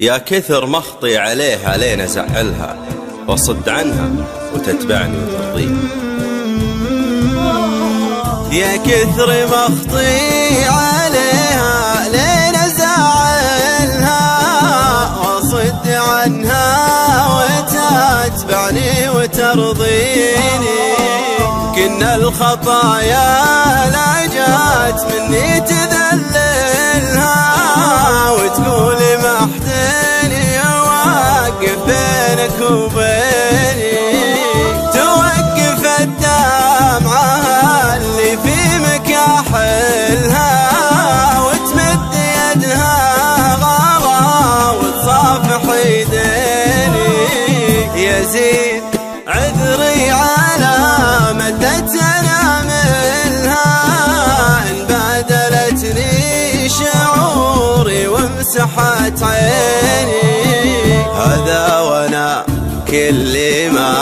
يا كثر مخطي علينا زعلها، وصد عنها وتتبعني وترضيني. يا كثر مخطي عليها لين زعلها، وصد عنها وتتبعني وترضيني. كنا الخطايا لا جات مني تذللها، وتقول ما احتني اوقف بينك وبيني. توقف الدمعة اللي في مكاحلها، وتمد يدها غلا وتصافح يديني. يا زين عذري على مدة أناملها، إن بادلتني شعوري ومسحت عيني. هذا وانا كل ما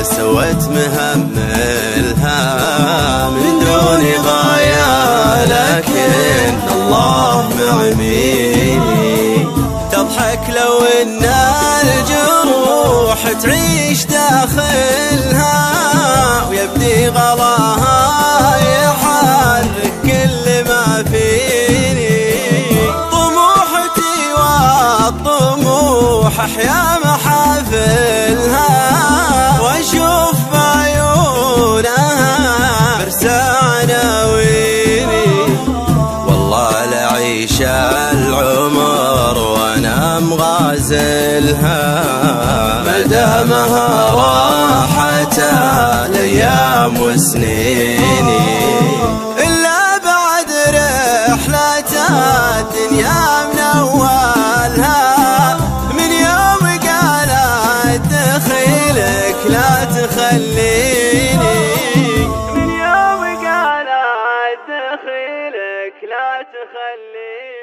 سوت مهملها من دون غاية، لكن الله معميني. تضحك لو ان الجروح تعيش داخلها، ويبدي غلاها يحرك كل ما فيني. طموحتي والطموح احيا محافلها، واشوف بعيونها مرسى عناويني. والله لعيش العمر وانا مغازلها، مدامها راحت الايام وسنيني. الا بعد رحلة الدنيا من اولها، من يوم قالت دخيلك لا تخليني. من يوم قالت دخيلك لا تخليني.